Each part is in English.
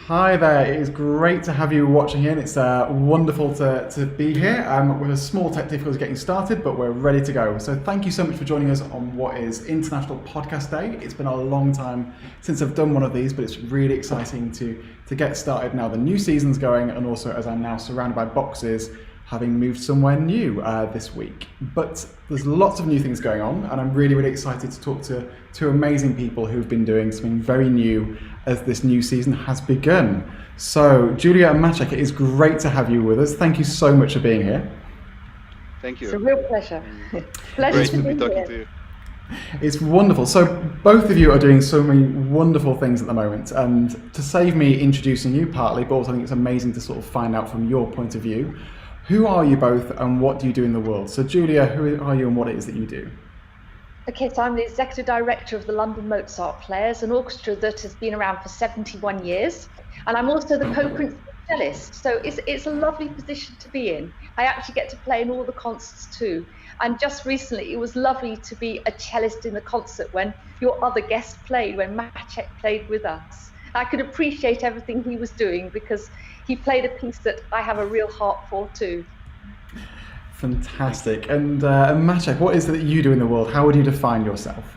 Hi there, it is great to have you watching in. It's wonderful to be here. With a small tech difficulties getting started, but we're ready to go. So thank you so much for joining us on what is International Podcast Day. It's been a long time since I've done one of these, but it's really exciting to get started now. The new season's going, and also as I'm now surrounded by boxes, having moved somewhere new this week. But there's lots of new things going on, and I'm really excited to talk to two amazing people who've been doing something very new as this new season has begun. So, Julia and Maciej, it is great to have you with us. Thank you so much for being here. Thank you. It's a real pleasure. Great to be talking to you. It's wonderful. So both of you are doing so many wonderful things at the moment, and to save me introducing you partly, but also I think it's amazing to sort of find out from your point of view, who are you both and what do you do in the world? So Julia, who are you and what it is that you do? Okay, so I'm the executive director of the London Mozart Players, an orchestra that has been around for 71 years. And I'm also the co-principal cellist. So it's a lovely position to be in. I actually get to play in all the concerts too. And just recently, it was lovely to be a cellist in the concert when your other guest played, when Maciej played with us. I could appreciate everything he was doing because he played a piece that I have a real heart for too. Fantastic. And Maciej, what is it that you do in the world? How would you define yourself?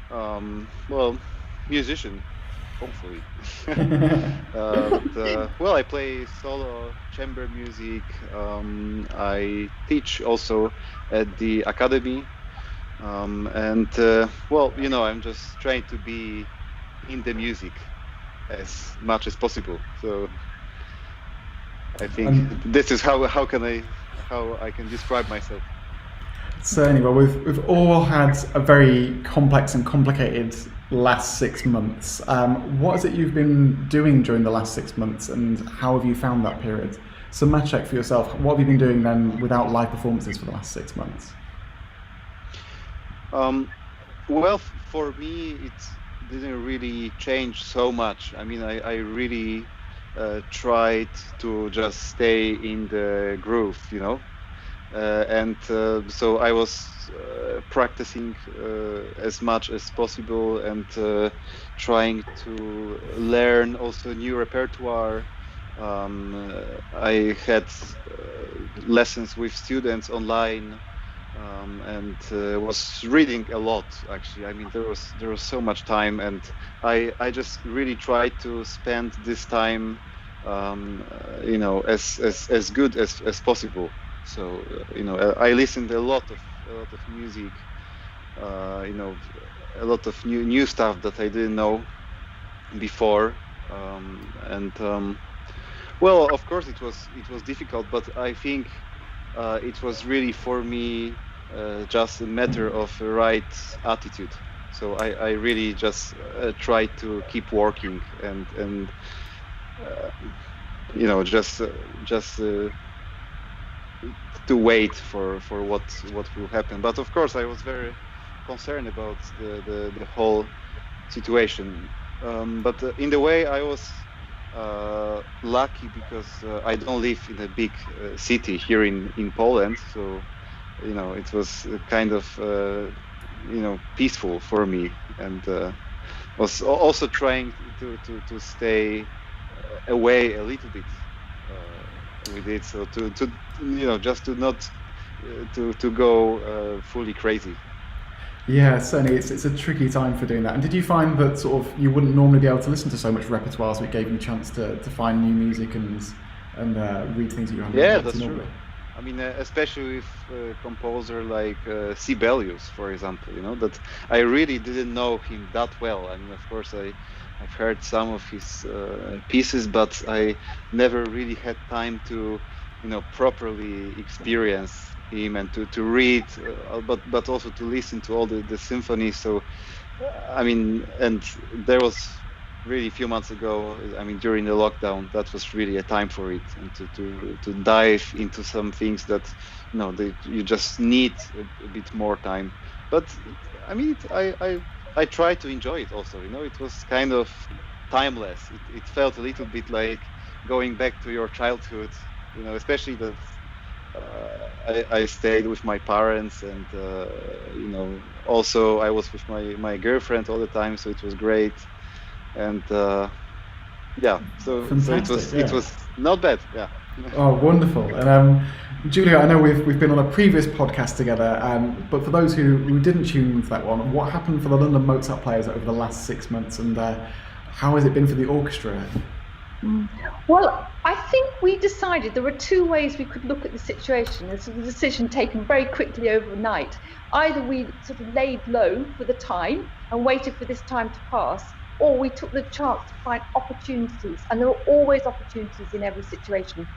Well, musician, hopefully. Well, I play solo chamber music. I teach also at the academy. Well, you know, I'm just trying to be in the music as much as possible. So I think this is how I can describe myself. Certainly. Well, we've all had a very complex and complicated last 6 months. What is it you've been doing during the last 6 months, and how have you found that period? So Maciej, for yourself, what have you been doing then without live performances for the last 6 months? Well, for me, it didn't really change so much. I mean, I really tried to just stay in the groove, you know. So I was practicing as much as possible and trying to learn also new repertoire. I had lessons with students online. Was reading a lot actually. I mean, there was so much time, and I just really tried to spend this time, you know, as good as possible. So you know, I listened a lot of music, you know, a lot of new stuff that I didn't know before, well, of course it was difficult, but I think it was really for me just a matter of the right attitude. So I really just tried to keep working and you know, just to wait for what will happen. But of course I was very concerned about the whole situation. But in the way I was lucky because I don't live in a big city here in Poland, so you know, it was kind of you know, peaceful for me, and was also trying to stay away a little bit with it, so to you know, just to not to go fully crazy. Yeah, certainly it's a tricky time for doing that. And did you find that sort of you wouldn't normally be able to listen to so much repertoire, so it gave you a chance to find new music and read things that you haven't Yeah, been able that's to true. normally? I mean, especially with a composer like Sibelius, for example, you know, that I really didn't know him that well. I mean, of course, I've heard some of his pieces, but I never really had time to, you know, properly experience him and to read, but also to listen to all the symphonies. So, I mean, and there was really a few months ago, I mean, during the lockdown, that was really a time for it, and to dive into some things that, you know, you just need a bit more time. But I mean, I tried to enjoy it also, you know, it was kind of timeless. It felt a little bit like going back to your childhood, you know, especially that I stayed with my parents, and you know, also I was with my girlfriend all the time, so it was great. And Yeah, so Fantastic, it was not bad. Yeah. Oh, wonderful. And Julia, I know we've been on a previous podcast together, but for those who didn't tune into that one, what happened for the London Mozart Players over the last 6 months, and how has it been for the orchestra? Well, I think we decided there were two ways we could look at the situation. This was a decision taken very quickly overnight. Either we sort of laid low for the time and waited for this time to pass, or we took the chance to find opportunities, and there are always opportunities in every situation.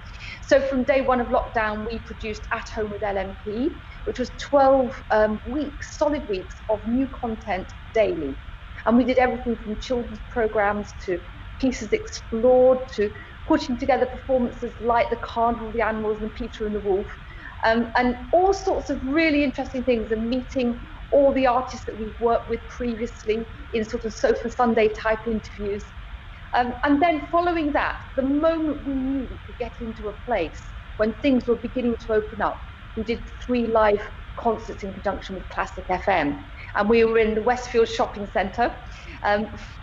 So from day one of lockdown, we produced At Home with LMP, which was 12 weeks, solid weeks of new content daily. And we did everything from children's programs to pieces explored to putting together performances like The Carnival of the Animals and Peter and the Wolf, and all sorts of really interesting things, and meeting all the artists that we've worked with previously in sort of Sofa Sunday type interviews. And then following that, the moment we knew we could get into a place when things were beginning to open up, we did 3 live concerts in conjunction with Classic FM. And we were in the Westfield Shopping Centre,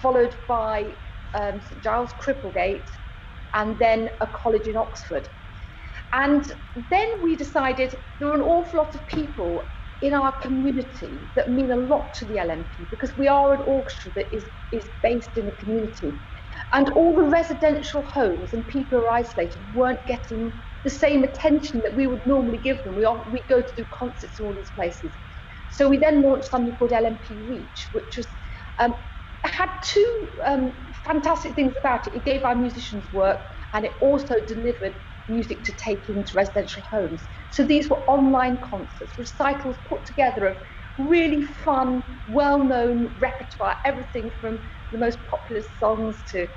followed by St Giles Cripplegate, and then a college in Oxford. And then we decided there are an awful lot of people in our community that mean a lot to the LMP, because we are an orchestra that is based in the community. And all the residential homes and people who are isolated weren't getting the same attention that we would normally give them. We go to do concerts in all these places. So we then launched something called LMP Reach, which was had 2 fantastic things about it. It gave our musicians work, and it also delivered music to take into residential homes. So these were online concerts, recitals put together of really fun, well-known repertoire, everything from the most popular songs to,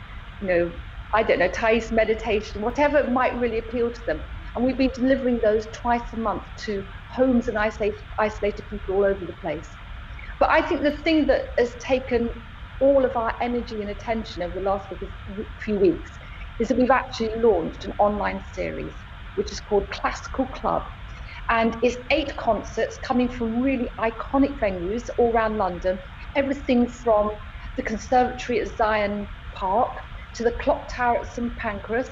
I don't know, Thais meditation, whatever might really appeal to them. And we've been delivering those twice a month to homes and isolated people all over the place. But I think the thing that has taken all of our energy and attention over the last few weeks is that we've actually launched an online series, which is called Classical Club. And it's 8 concerts coming from really iconic venues all around London, everything from the Conservatory at Zion Park to the Clock Tower at St Pancras,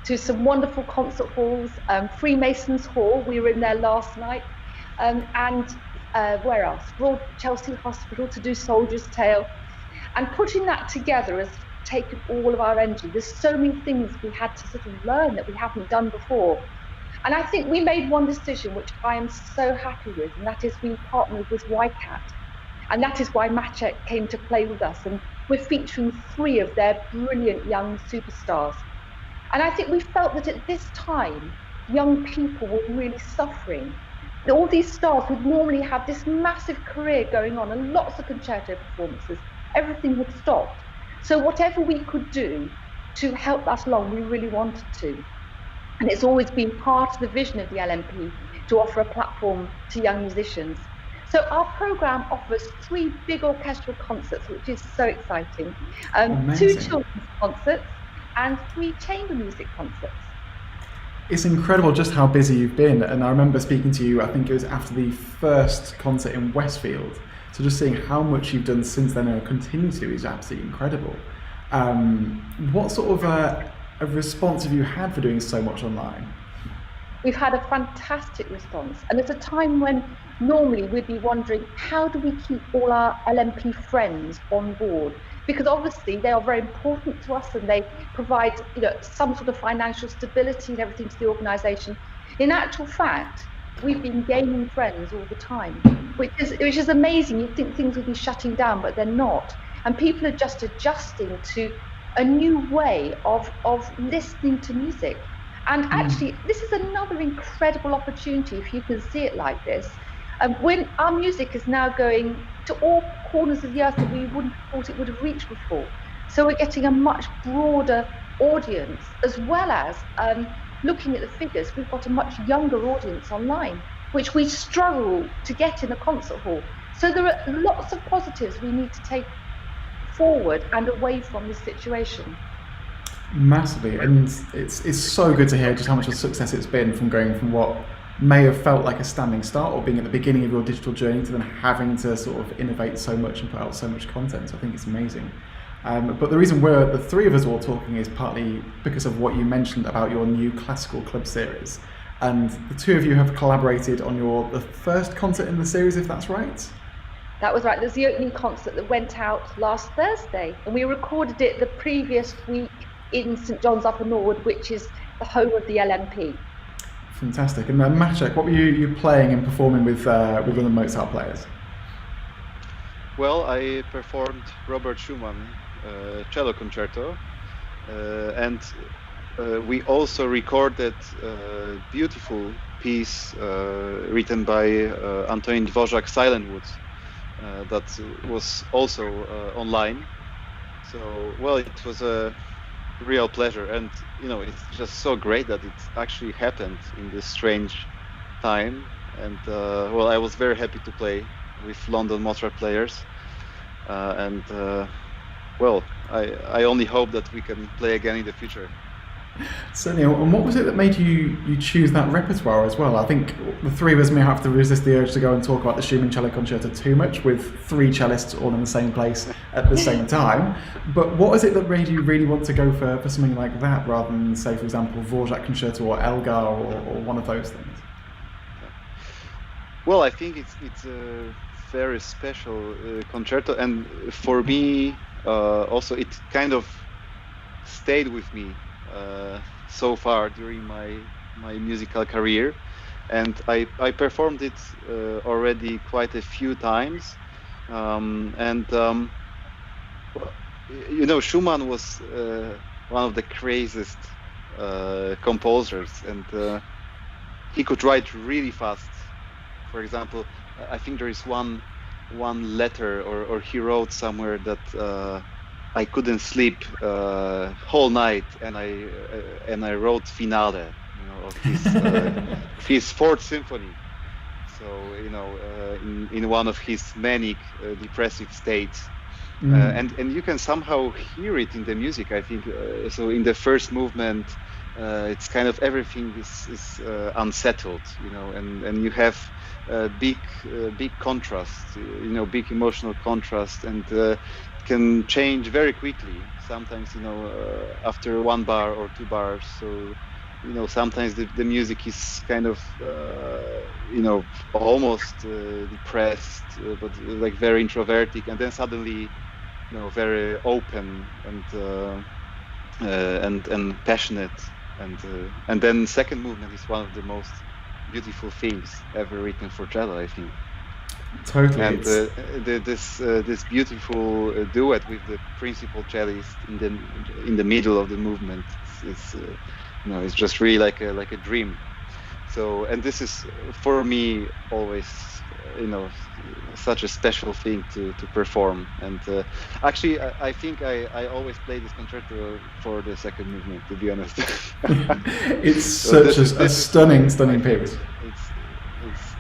to some wonderful concert halls, Freemasons Hall, we were in there last night, and where else? Royal Chelsea Hospital to do Soldier's Tale. And putting that together has taken all of our energy. There's so many things we had to sort of learn that we haven't done before. And I think we made one decision, which I am so happy with, and that is we partnered with YCAT. And that is why Maciej came to play with us. And we're featuring 3 of their brilliant young superstars. And I think we felt that at this time, young people were really suffering. All these stars would normally have this massive career going on and lots of concerto performances. Everything had stopped. So whatever we could do to help that along, we really wanted to. And it's always been part of the vision of the LMP to offer a platform to young musicians. So our programme offers 3 big orchestral concerts, which is so exciting. 2 children's concerts and 3 chamber music concerts. It's incredible just how busy you've been. And I remember speaking to you, I think it was after the first concert in Westfield. So just seeing how much you've done since then and continue to is absolutely incredible. What sort of a response have you had for doing so much online? We've had a fantastic response, and it's a time when normally we'd be wondering, how do we keep all our LMP friends on board? Because obviously they are very important to us, and they provide, some sort of financial stability and everything to the organisation. In actual fact, we've been gaining friends all the time, which is amazing. You'd think things would be shutting down, but they're not. And people are just adjusting to a new way of listening to music. And actually, this is another incredible opportunity, if you can see it like this. When our music is now going to all corners of the earth that we wouldn't have thought it would have reached before. So we're getting a much broader audience, as well as looking at the figures, we've got a much younger audience online, which we struggle to get in a concert hall. So there are lots of positives we need to take forward and away from this situation. Massively, and it's so good to hear just how much of a success it's been, from going from what may have felt like a standing start or being at the beginning of your digital journey to then having to sort of innovate so much and put out so much content. So I think it's amazing. But the reason we're the three of us all talking is partly because of what you mentioned about your new classical club series. And the two of you have collaborated on the first concert in the series, if that's right? That was right. There's the opening concert that went out last Thursday, and we recorded it the previous week in St John's Upper Norwood, which is the home of the LMP. Fantastic. And Maciej, what were you playing and performing with London Mozart Players? Well, I performed Robert Schumann Cello Concerto, and we also recorded a beautiful piece written by Antonin Dvořák Silentwood that was also online. So, well, it was a real pleasure, and it's just so great that it actually happened in this strange time. And well, I was very happy to play with London Mozart Players, and well, I only hope that we can play again in the future. Certainly. And what was it that made you choose that repertoire as well? I think the three of us may have to resist the urge to go and talk about the Schumann Cello Concerto too much with three cellists all in the same place at the same time. But what is it that made you really want to go for something like that rather than, say, for example, Dvořák Concerto or Elgar or one of those things? Well, I think it's a very special concerto, and for me also it kind of stayed with me so far during my musical career, and I performed it already quite a few times, and Schumann was one of the craziest composers, and he could write really fast. For example, I think there is one letter or he wrote somewhere that I couldn't sleep whole night, and I wrote finale, of his fourth symphony. So in one of his manic, depressive states, and you can somehow hear it in the music. I think so. In the first movement, it's kind of everything is unsettled, and you have big contrast, big emotional contrast, and can change very quickly. Sometimes, after one bar or two bars. So, sometimes the music is kind of, almost depressed, but like very introverted, and then suddenly, very open and passionate, and then second movement is one of the most beautiful things ever written for cello, I think. Totally. And this beautiful duet with the principal cellist in the middle of the movement is it's just really like a dream. So, and this is for me always such a special thing to perform. And actually, I think I always play this concerto for the second movement, to be honest. It's such a stunning piece.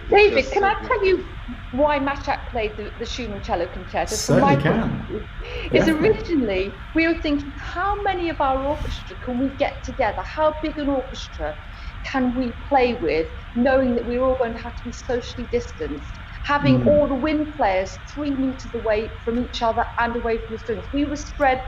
David, can I tell you why Maciej played the Schumann Cello Concerto? Certainly can. It's originally, we were thinking, how many of our orchestra can we get together? How big an orchestra can we play with, knowing that we're all going to have to be socially distanced, having all the wind players 3 meters away from each other and away from the strings. We were spread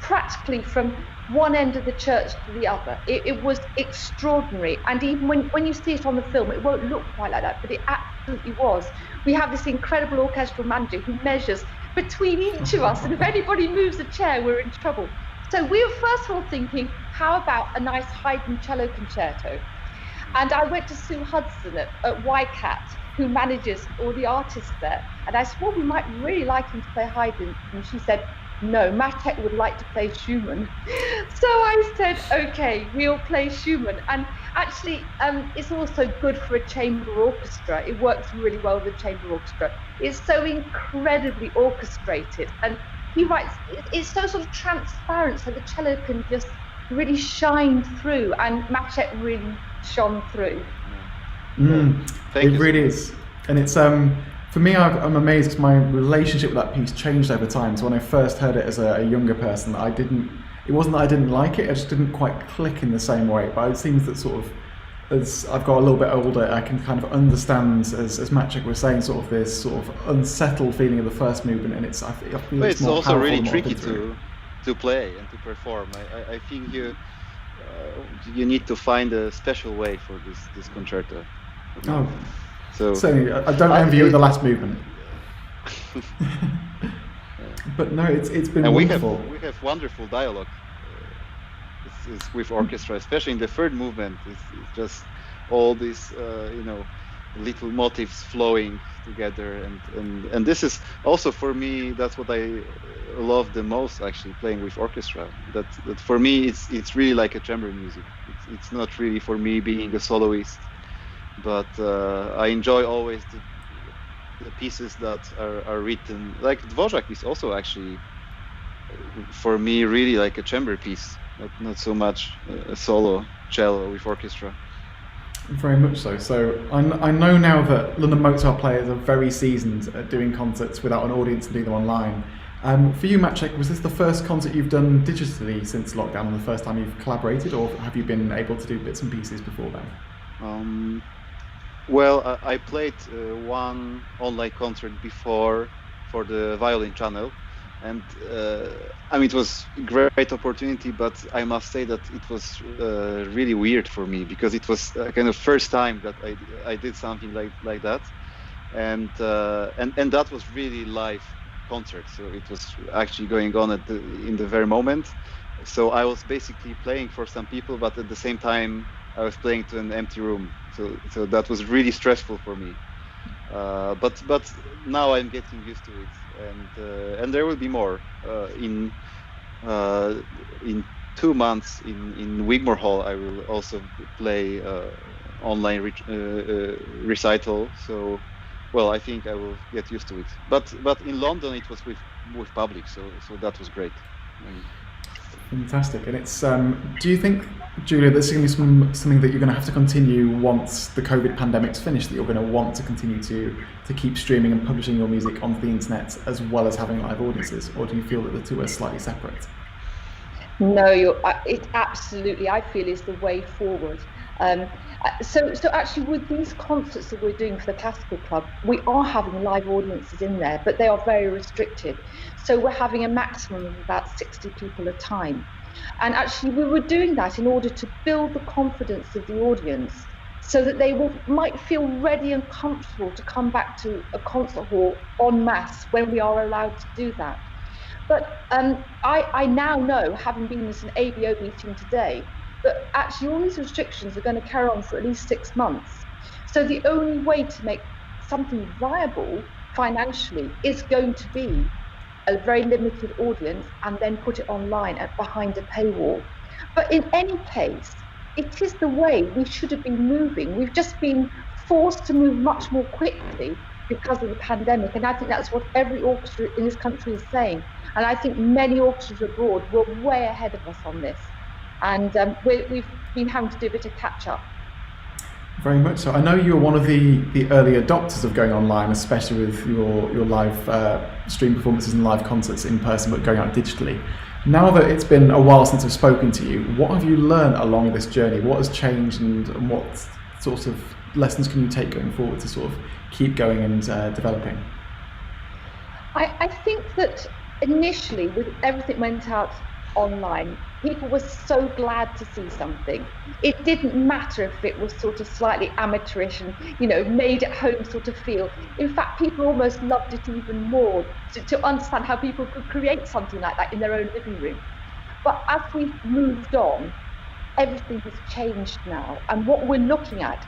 practically from one end of the church to the other. It was extraordinary, and even when you see it on the film, it won't look quite like that, but it absolutely was. We have this incredible orchestral manager who measures between each of us, and if anybody moves a chair, we're in trouble. So we were first of all thinking, how about a nice Haydn cello concerto? And I went to Sue Hudson at YCAT, who manages all the artists there, and I said, well, we might really like him to play Haydn, and she said, no, Maciej would like to play Schumann. So I said, okay, we'll play Schumann. And actually, it's also good for a chamber orchestra. It works really well with a chamber orchestra. It's so incredibly orchestrated. And he writes, it's so sort of transparent, so the cello can just really shine through. And Maciej really shone through. It really is. And it's for me, I'm amazed because my relationship with that piece changed over time. So when I first heard it as a younger person, it wasn't that I didn't like it, I just didn't quite click in the same way. But it seems that sort of, as I've got a little bit older, I can kind of understand, as Maciej was saying, sort of this sort of unsettled feeling of the first movement, and I feel it's more also powerful really and more tricky through. to play and to perform. I think you need to find a special way for this concerto. Oh, so I don't envy you the last movement. But no, it's been wonderful. We have wonderful dialogue with orchestra, especially in the third movement. It's just all these little motifs flowing together, and this is also for me, that's what I love the most, actually, playing with orchestra. That for me it's really like a chamber music. It's not really for me being a soloist, but I enjoy always the pieces that are written. Like Dvorak is also actually for me really like a chamber piece, not so much a solo cello with orchestra. Very much so. So I know now that London Mozart Players are very seasoned at doing concerts without an audience and doing them online. For you, Maciej, was this the first concert you've done digitally since lockdown, and the first time you've collaborated, or have you been able to do bits and pieces before then? Well, I played one online concert before for the violin channel, and it was a great opportunity, but I must say that it was really weird for me, because it was kind of first time that I did something like that, and that was really live concert, so it was actually going on in the very moment. So I was basically playing for some people, but at the same time I was playing to an empty room. So that was really stressful for me. But now I'm getting used to it, and there will be more in 2 months in Wigmore Hall. I will also play online recital. So, well, I think I will get used to it. But in London it was with public, so that was great. Fantastic. And it's do you think, Julia, this is going to be something that you're going to have to continue once the COVID pandemic's finished, that you're going to want to continue to keep streaming and publishing your music onto the internet as well as having live audiences, or do you feel that the two are slightly separate? No, it absolutely, I feel, is the way forward. So actually, with these concerts that we're doing for the Classical Club, we are having live audiences in there, but they are very restricted. So we're having a maximum of about 60 people a time. And actually, we were doing that in order to build the confidence of the audience, so that they might feel ready and comfortable to come back to a concert hall en masse when we are allowed to do that. But I now know, having been at an ABO meeting today, that actually all these restrictions are going to carry on for at least 6 months. So the only way to make something viable financially is going to be a very limited audience, and then put it online behind a paywall. But in any case, it is the way we should have been moving. We've just been forced to move much more quickly because of the pandemic, and I think that's what every orchestra in this country is saying. And I think many orchestras abroad were way ahead of us on this, and we've been having to do a bit of catch up. Very much so. I know you were one of the early adopters of going online, especially with your live stream performances and live concerts in person, but going out digitally. Now that it's been a while since I've spoken to you, what have you learned along this journey? What has changed, and what sorts of lessons can you take going forward to sort of keep going and developing? I think that initially, with everything went out online, people were so glad to see something. It didn't matter if it was sort of slightly amateurish and made at home sort of feel. In fact, people almost loved it even more to understand how people could create something like that in their own living room. But as we've moved on, everything has changed now, and what we're looking at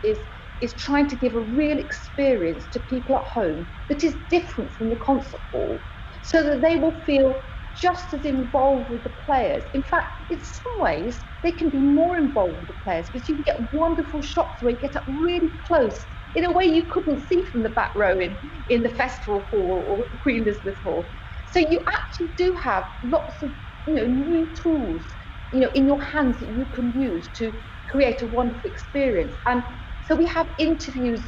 is trying to give a real experience to people at home that is different from the concert hall, so that they will feel just as involved with the players. In fact, in some ways, they can be more involved with the players, because you can get wonderful shots where you get up really close in a way you couldn't see from the back row in the Festival Hall or Queen Elizabeth Hall. So you actually do have lots of new tools in your hands that you can use to create a wonderful experience. And so we have interviews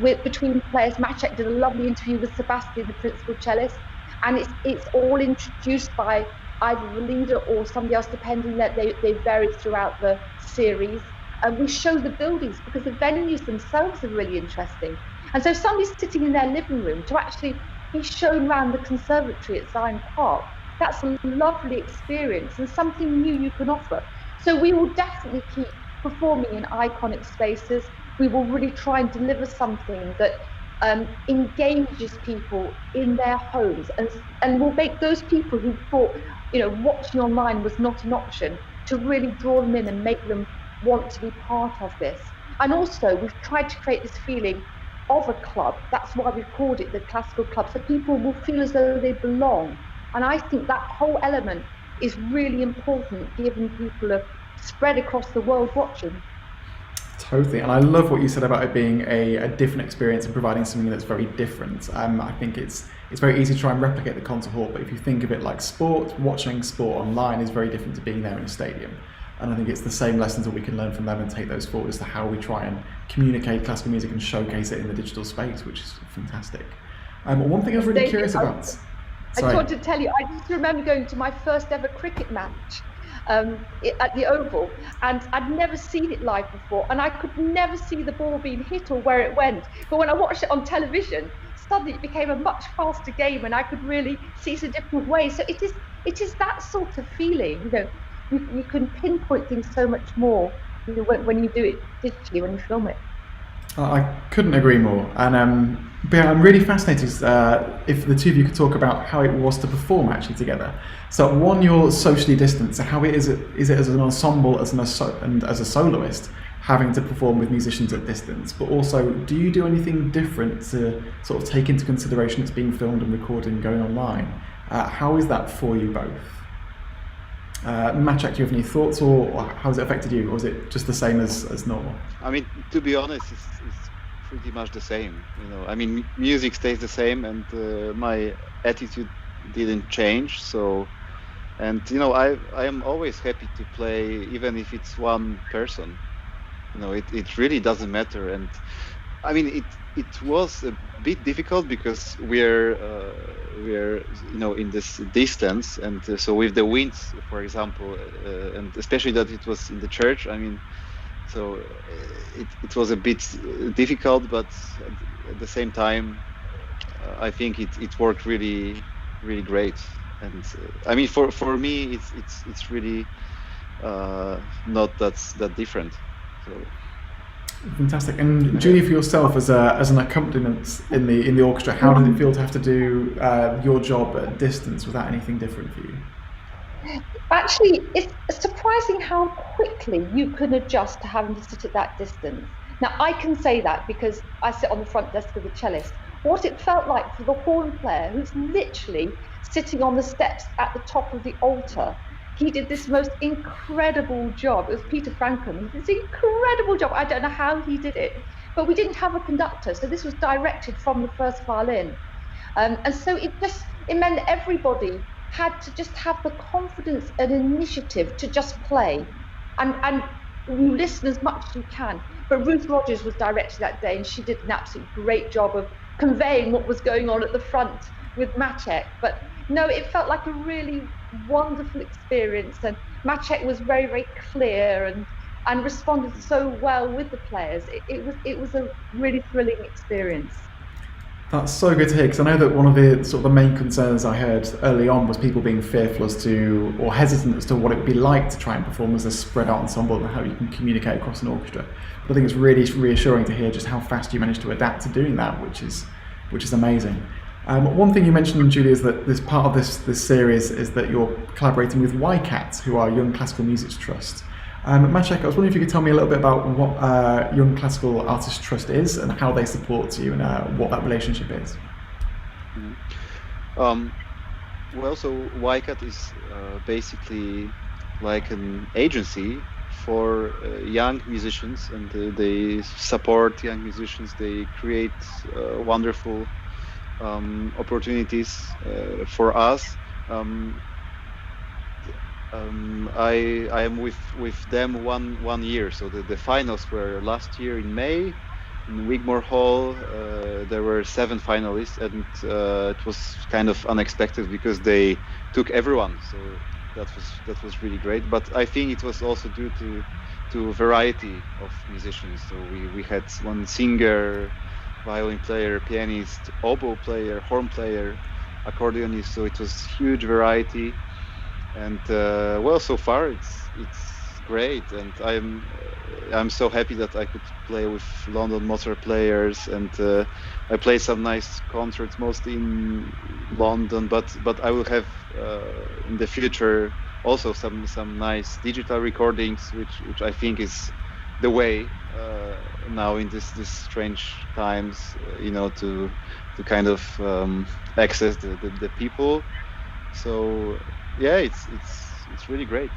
between players. Maciej did a lovely interview with Sebastian, the principal cellist, and it's all introduced by either the leader or somebody else, depending that they vary throughout the series. And we show the buildings, because the venues themselves are really interesting. And so somebody's sitting in their living room to actually be shown around the conservatory at Zion Park that's a lovely experience and something new you can offer. So we will definitely keep performing in iconic spaces. We will really try and deliver something that engages people in their homes, and will make those people who thought, watching online was not an option, to really draw them in and make them want to be part of this. And also, we've tried to create this feeling of a club. That's why we've called it the Classical Club, so people will feel as though they belong. And I think that whole element is really important, given people are spread across the world watching. Totally, and I love what you said about it being a different experience and providing something that's very different. I think it's very easy to try and replicate the concert hall, but if you think of it like sport, watching sport online is very different to being there in a stadium. And I think it's the same lessons that we can learn from them and take those forward as to how we try and communicate classical music and showcase it in the digital space, which is fantastic. One thing I was really curious about. I just want to tell you, I just remember going to my first ever cricket match at the Oval, and I'd never seen it live before, and I could never see the ball being hit or where it went. But when I watched it on television, suddenly it became a much faster game, and I could really see it a different way. So it is that sort of feeling. You can pinpoint things so much more when you do it digitally, when you film it. I couldn't agree more. And but yeah, I'm really fascinated if the two of you could talk about how it was to perform actually together. So one, you're socially distanced. So how is it as an ensemble, and as a soloist, having to perform with musicians at distance? But also, do you do anything different to sort of take into consideration it's being filmed and recorded and going online? How is that for you both? Maciej, do you have any thoughts, or how has it affected you, or is it just the same as normal? I mean, to be honest, it's pretty much the same. I mean, music stays the same, and my attitude didn't change. So, and I am always happy to play, even if it's one person. It really doesn't matter. And I mean, it was a bit difficult because we're in this distance, and so with the winds, for example, and especially that it was in the church. I mean, so it was a bit difficult, but at the same time, I think it worked really, really great. And I mean, for me, it's really not that different. So. Fantastic. And Julie, for yourself as an accompaniment in the orchestra, how did it feel to have to do your job at a distance? Was that anything different for you? Actually, it's surprising how quickly you can adjust to having to sit at that distance. Now, I can say that because I sit on the front desk of the cellist. What it felt like for the horn player, who's literally sitting on the steps at the top of the altar. He did this most incredible job. It was Peter Franken. This incredible job. I don't know how he did it, but we didn't have a conductor, so this was directed from the first violin, and so it meant that everybody had to just have the confidence and initiative to just play, and you listen as much as you can. But Ruth Rogers was directed that day, and she did an absolutely great job of conveying what was going on at the front with Maciej. But no, it felt like a really wonderful experience, and Maciej was very, very clear and responded so well with the players. It was a really thrilling experience. That's so good to hear, because I know that one of the sort of the main concerns I heard early on was people being fearful as to, or hesitant as to, what it would be like to try and perform as a spread out ensemble and how you can communicate across an orchestra. But I think it's really reassuring to hear just how fast you managed to adapt to doing that, which is amazing. One thing you mentioned, Julie, is that this part of this series is that you're collaborating with YCAT, who are Young Classical Music Trust. Maciej, I was wondering if you could tell me a little bit about what Young Classical Artists Trust is and how they support you and what that relationship is. Well, so YCAT is basically like an agency for young musicians, and they support young musicians. They create wonderful opportunities for us. I am with them one year. So the finals were last year in May in Wigmore Hall. There were 7 finalists, and it was kind of unexpected because they took everyone. So that was really great. But I think it was also due to variety of musicians. So we had one singer, violin player, pianist, oboe player, horn player, accordionists. So it was huge variety, and well, so far it's great, and I'm so happy that I could play with London Mozart Players, and I played some nice concerts, mostly in London, but I will have in the future also some nice digital recordings, which I think is the way now in this strange times, to kind of access the people. So yeah, it's really great.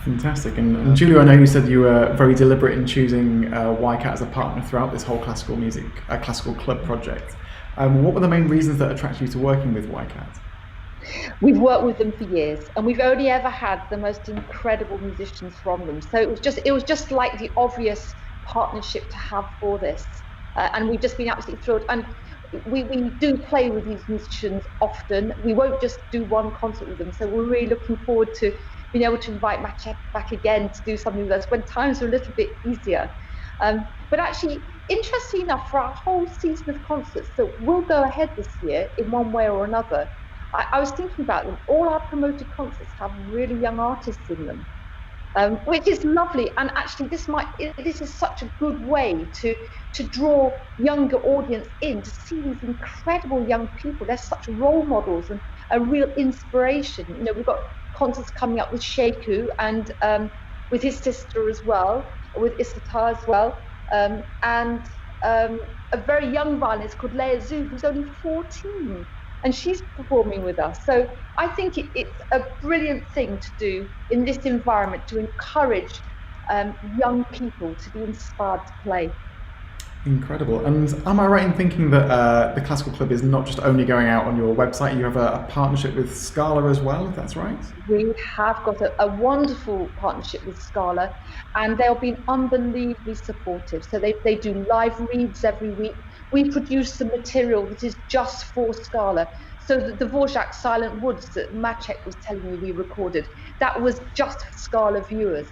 Fantastic. And Julio, I know you said you were very deliberate in choosing YCAT as a partner throughout this whole classical club project. What were the main reasons that attracted you to working with YCAT? We've worked with them for years, and we've only ever had the most incredible musicians from them. So it was just like the obvious partnership to have for this, and we've just been absolutely thrilled. And we do play with these musicians often. We won't just do one concert with them, so we're really looking forward to being able to invite Maciej back again to do something with us when times are a little bit easier. But actually, interestingly enough, for our whole season of concerts that will go ahead this year in one way or another, I was thinking about them. All our promoted concerts have really young artists in them, which is lovely. And actually, this is such a good way to draw younger audience in, to see these incredible young people. They're such role models and a real inspiration. We've got concerts coming up with Sheku and with his sister as well, with Isata as well, and a very young violinist called Leia Zhu, who's only 14. And she's performing with us. So I think it's a brilliant thing to do in this environment, to encourage young people to be inspired to play. Incredible. And am I right in thinking that the Classical Club is not just only going out on your website, you have a partnership with Scala as well, if that's right? We have got a wonderful partnership with Scala, and they've been unbelievably supportive. So they do live reads every week. We produce some material that is just for Scala. So the Dvorak Silent Woods that Maciej was telling me we recorded, that was just for Scala viewers.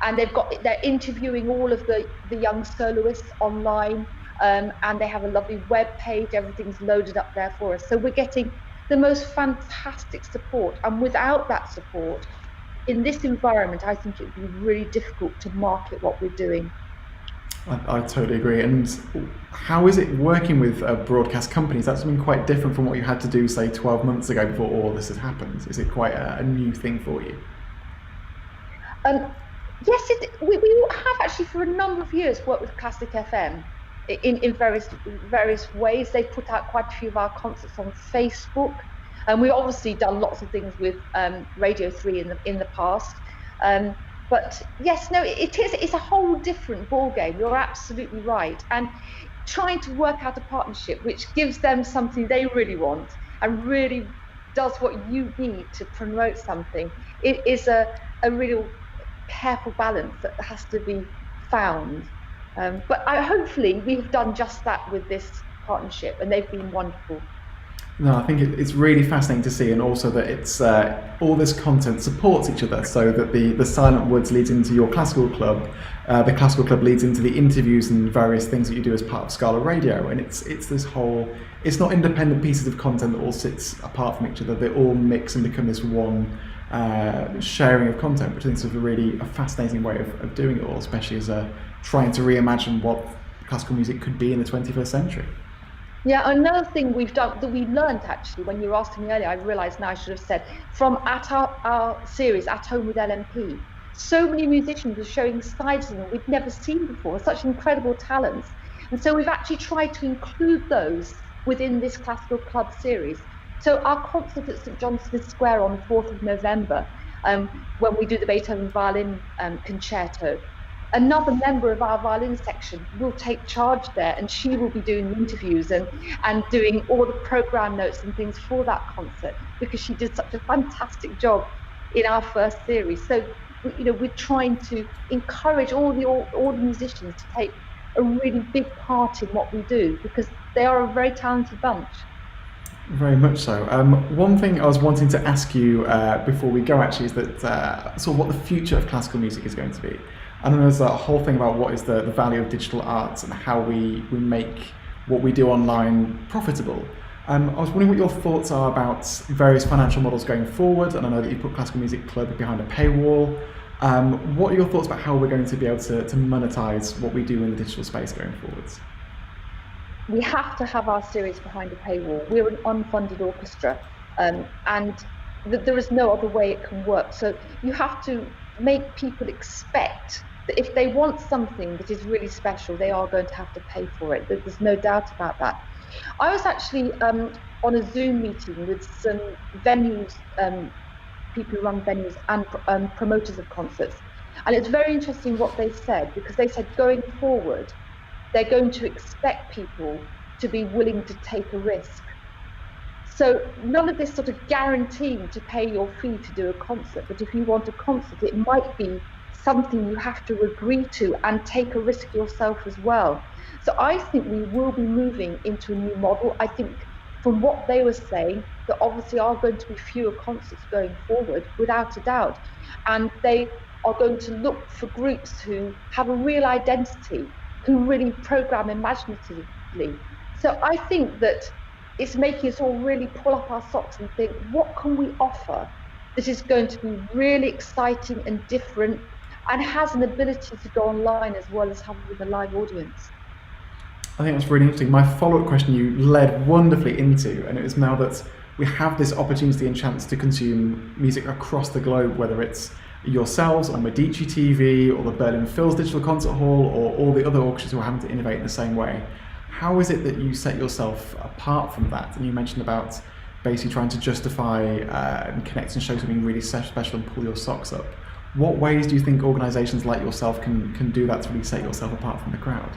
And they're interviewing all of the young soloists online, and they have a lovely web page. Everything's loaded up there for us. So we're getting the most fantastic support. And without that support, in this environment, I think it would be really difficult to market what we're doing. I totally agree. And how is it working with broadcast companies? That's been quite different from what you had to do, say, 12 months ago before all this has happened. Is it quite a new thing for you? Yes, we have actually for a number of years worked with Classic FM in various ways. They put out quite a few of our concerts on Facebook, and we've obviously done lots of things with Radio 3 in the past. But yes, no, it's a whole different ballgame. You're absolutely right. And trying to work out a partnership which gives them something they really want and really does what you need to promote something, it is a real careful balance that has to be found. But hopefully we've done just that with this partnership, and they've been wonderful. No, I think it's really fascinating to see, and also that it's all this content supports each other, so that the Silent Woods leads into your classical club, the classical club leads into the interviews and various things that you do as part of Scala Radio, and it's this whole, it's not independent pieces of content that all sits apart from each other, they all mix and become this one sharing of content, which I think is a fascinating way of doing it all, especially as trying to reimagine what classical music could be in the 21st century. Yeah, another thing we've done that we learned actually when you were asking me earlier, I realised now I should have said, from our series At Home with LMP, so many musicians were showing sides of them we'd never seen before, such incredible talents. And so we've actually tried to include those within this Classical Club series. So our concert at St John Smith Square on the 4th of November, when we do the Beethoven Violin Concerto, another member of our violin section will take charge there, and she will be doing the interviews and doing all the program notes and things for that concert, because she did such a fantastic job in our first series. So we're trying to encourage all the musicians to take a really big part in what we do, because they are a very talented bunch. Very much so. One thing I was wanting to ask you before we go actually is that sort of what the future of classical music is going to be. I know there's a whole thing about what is the value of digital arts and how we make what we do online profitable. I was wondering what your thoughts are about various financial models going forward, and I know that you put Classical Music Club behind a paywall. What are your thoughts about how we're going to be able to monetize what we do in the digital space going forwards? We have to have our series behind a paywall. We're an unfunded orchestra, and there is no other way it can work. So you have to make people expect that if they want something that is really special, they are going to have to pay for it. There's no doubt about that. I was actually on a Zoom meeting with some venues, people who run venues and promoters of concerts. And it's very interesting what they said, because they said going forward, they're going to expect people to be willing to take a risk. So none of this sort of guaranteeing to pay your fee to do a concert, but if you want a concert, it might be something you have to agree to and take a risk yourself as well. So I think we will be moving into a new model. I think from what they were saying, there obviously are going to be fewer concerts going forward, without a doubt. And they are going to look for groups who have a real identity, who really program imaginatively. So I think that it's making us all really pull up our socks and think, what can we offer that is going to be really exciting and different and has an ability to go online as well as having a live audience? I think that's really interesting. My follow-up question you led wonderfully into, and it is now that we have this opportunity and chance to consume music across the globe, whether it's yourselves on Medici TV or the Berlin Phil's Digital Concert Hall or all the other orchestras who are having to innovate in the same way. How is it that you set yourself apart from that? And you mentioned about basically trying to justify and connect and show something really special and pull your socks up. What ways do you think organisations like yourself can do that to really set yourself apart from the crowd?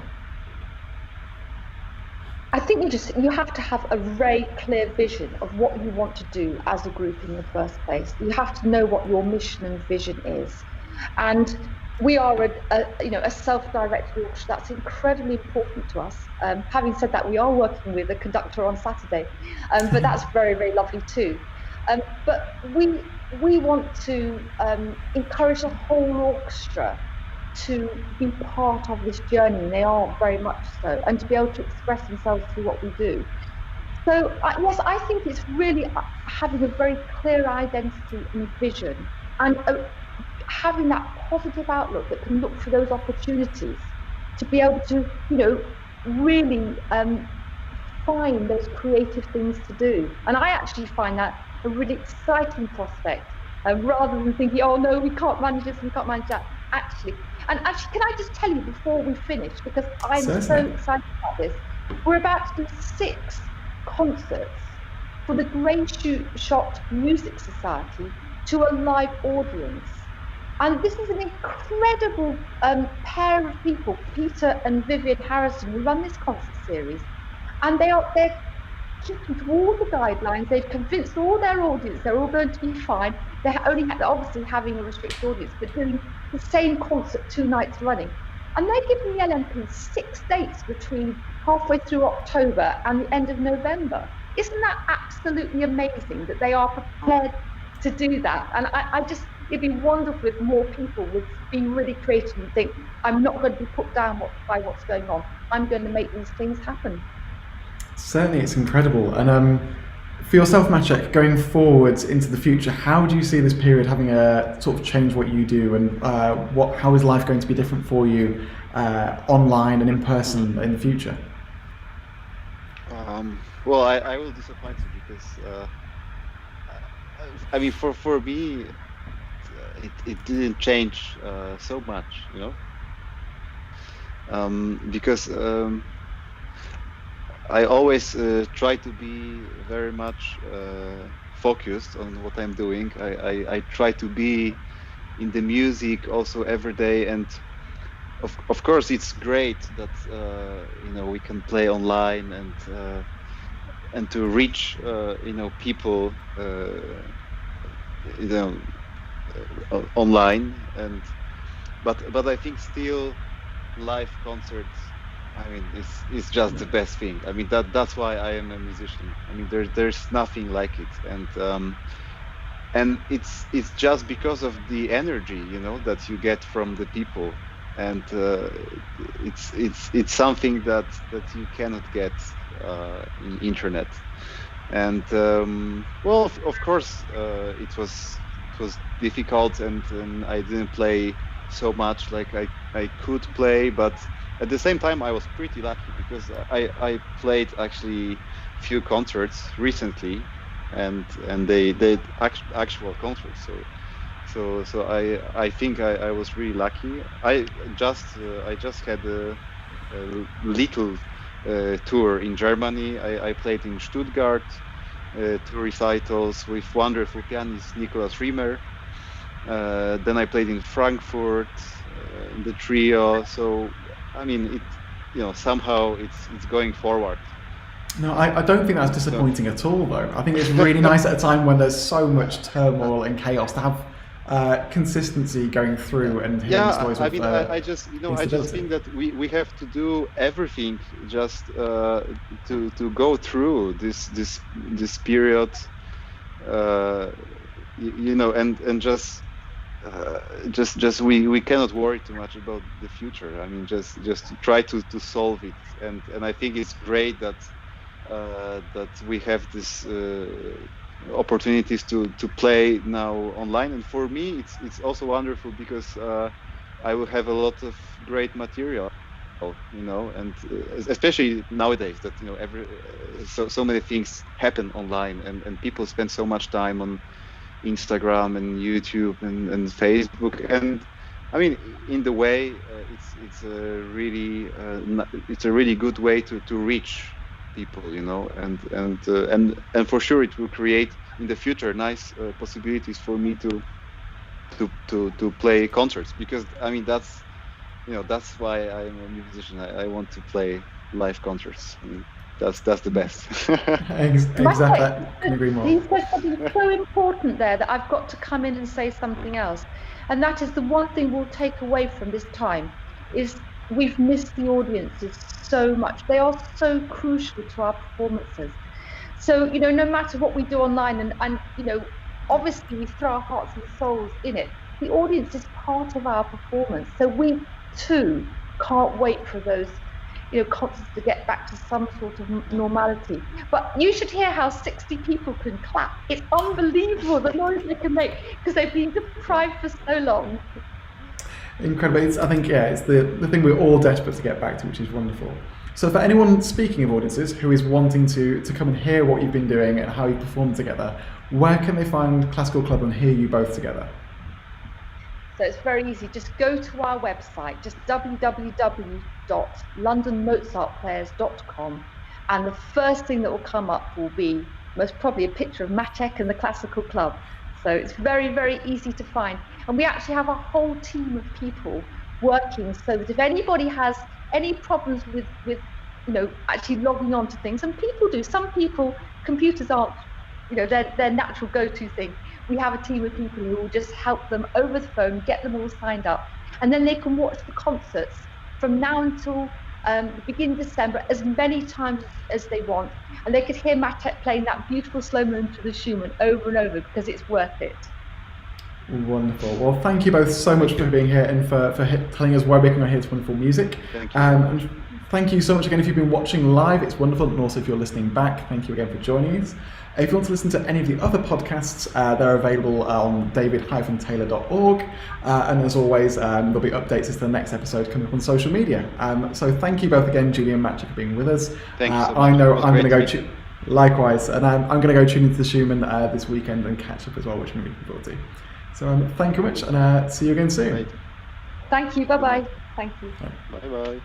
I think you have to have a very clear vision of what you want to do as a group in the first place. You have to know what your mission and vision is. And we are a self-directed orchestra. That's incredibly important to us. Having said that, we are working with a conductor on Saturday, but that's very, very lovely too. But we want to encourage the whole orchestra to be part of this journey, and they are very much so, and to be able to express themselves through what we do. So yes, I think it's really having a very clear identity and vision, and having that positive outlook that can look for those opportunities to be able to, really find those creative things to do. And I actually find that a really exciting prospect, rather than thinking, oh no, we can't manage this, we can't manage that. Actually, can I just tell you before we finish, because I'm so excited about this, we're about to do 6 concerts for the Grey Shot Music Society to a live audience. And this is an incredible pair of people, Peter and Vivian Harrison, who run this concert series. And they're keeping to all the guidelines. They've convinced all their audience they're all going to be fine. They're obviously having a restricted audience, but doing the same concert 2 nights running. And they're giving the LMP 6 dates between halfway through October and the end of November. Isn't that absolutely amazing that they are prepared to do that? And it'd be wonderful if more people would be really creative and think, I'm not going to be put down by what's going on. I'm going to make these things happen. Certainly, it's incredible. And for yourself, Maciej, going forwards into the future, how do you see this period having a sort of change what you do, and how is life going to be different for you online and in person in the future? Well, I will disappoint you, because I mean, for me, it didn't change so much, because I always try to be very much focused on what I'm doing. I try to be in the music also every day, and of course it's great that we can play online and to reach people online, but I think still live concerts, I mean, it's just the best thing. I mean, that's why I am a musician. I mean, there's nothing like it, and it's just because of the energy, that you get from the people. and it's something that you cannot get in internet. And well, of course, it was difficult, and I didn't play so much like I could play, but at the same time I was pretty lucky because I played actually few concerts recently, and they actual concerts. So I think I was really lucky. I just had a little tour in Germany. I played in Stuttgart, 2 recitals with wonderful pianist Nicolas Riemer. Then I played in Frankfurt, in the trio. So I mean, somehow it's going forward. No, I don't think that's disappointing at all, though. I think it's really nice at a time when there's so much turmoil and chaos to have consistency going through and hearing stories. I mean, I just think that we have to do everything just to go through this period, and just we cannot worry too much about the future. I mean, just try to solve it, and I think it's great that we have this opportunities to play now online. And for me it's also wonderful because I will have a lot of great material, and especially nowadays that so many things happen online, and people spend so much time on Instagram and YouTube and Facebook, and I mean, in the way it's a really good way to reach people, and for sure it will create in the future nice possibilities for me to play concerts, because I mean that's why I'm a musician. I want to play live concerts. I mean, that's the best. Exactly. I can agree more. He said something so important there that I've got to come in and say something else, and that is the one thing we'll take away from this time is we've missed the audiences so much. They are so crucial to our performances. So, no matter what we do online, and obviously we throw our hearts and souls in it, the audience is part of our performance. So we too can't wait for those concerts to get back to some sort of normality. But you should hear how 60 people can clap. It's unbelievable the noise they can make because they've been deprived for so long. Incredible. I think, it's the thing we're all desperate to get back to, which is wonderful. So for anyone, speaking of audiences, who is wanting to come and hear what you've been doing and how you perform together, where can they find Classical Club and hear you both together? So it's very easy. Just go to our website, just www.londonmozartplayers.com, and the first thing that will come up will be most probably a picture of Maciej and the Classical Club. So it's very, very easy to find. And we actually have a whole team of people working so that if anybody has any problems with actually logging on to things, and people do, some people, computers aren't their natural go-to thing. We have a team of people who will just help them over the phone, get them all signed up, and then they can watch the concerts from now until the beginning of December as many times as they want, and they could hear Maciej playing that beautiful slow movement to the Schumann over and over because it's worth it. Wonderful. Well, thank you both so much for being here and for telling us why we're going to hear this wonderful music. Thank you. And thank you so much again if you've been watching live. It's wonderful. And also if you're listening back, thank you again for joining us. If you want to listen to any of the other podcasts, they're available on david-taylor.org. And as always, there'll be updates as to the next episode coming up on social media. So thank you both again, Julie and Maciej, for being with us. Thank you so much. I know I'm going to go likewise, and I'm going to go tune into the Schumann this weekend and catch up as well, which I'm really looking forward to. So thank you very much, and see you again soon. Right. Thank you. Bye-bye. Thank you. Bye-bye.